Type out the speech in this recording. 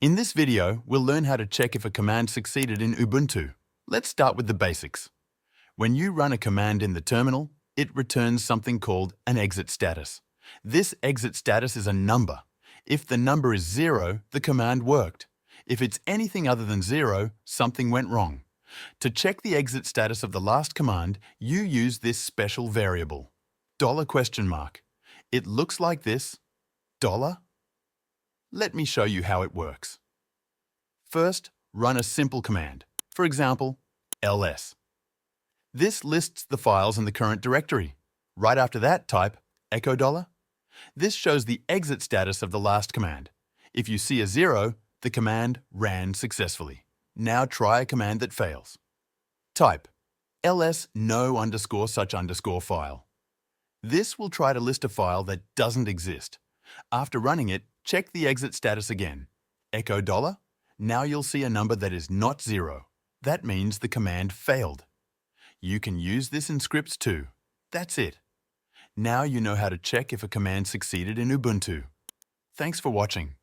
In this video, we'll learn how to check if a command succeeded in Ubuntu. Let's start with the basics. When you run a command in the terminal, it returns something called an exit status. This exit status is a number. If the number is 0, the command worked. If it's anything other than 0, something went wrong. To check the exit status of the last command, you use this special variable, $? It looks like this, $. Let me show you how it works. First, run a simple command, for example, ls. This lists the files in the current directory. Right after that, type $. This shows the exit status of the last command. If you see a 0, the command ran successfully. Now try a command that fails. Type ls no_such_file. This will try to list a file that doesn't exist. After running it, check the exit status again. $. Now you'll see a number that is not 0. That means the command failed. You can use this in scripts too. That's it. Now you know how to check if a command succeeded in Ubuntu. Thanks for watching.